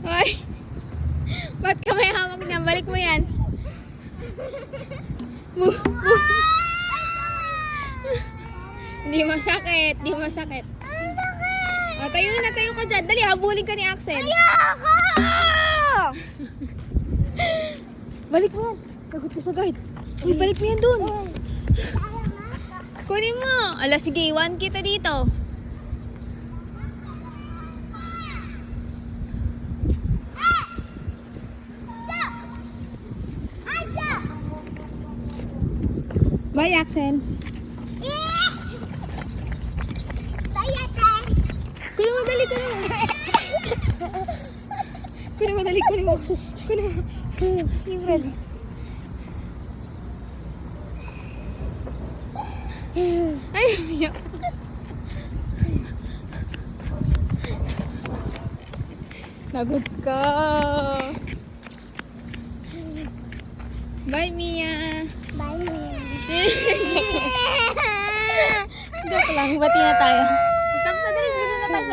Ay! Ba't ka may hawak niya? Balik mo yan. Hindi masakit. Hindi masakit. O, tayo ka dyan. Dali, habulin ka ni Axel. Ayoko! Balik mo yan. Lagot ka sa guard. Uy, balik mo yan dun. Kunin mo. Ala, sige, iwan kita dito. Bye, Axel. Kunin mo, dali, kunin mo. Kunin mo, dali, kunin mo. Kunin mo. Yung red. Ay, umiyak. Lagot ka. Bye, Mia. Bye. Joke lang, bati na tayo. Stop na, dali. Bili na tayo.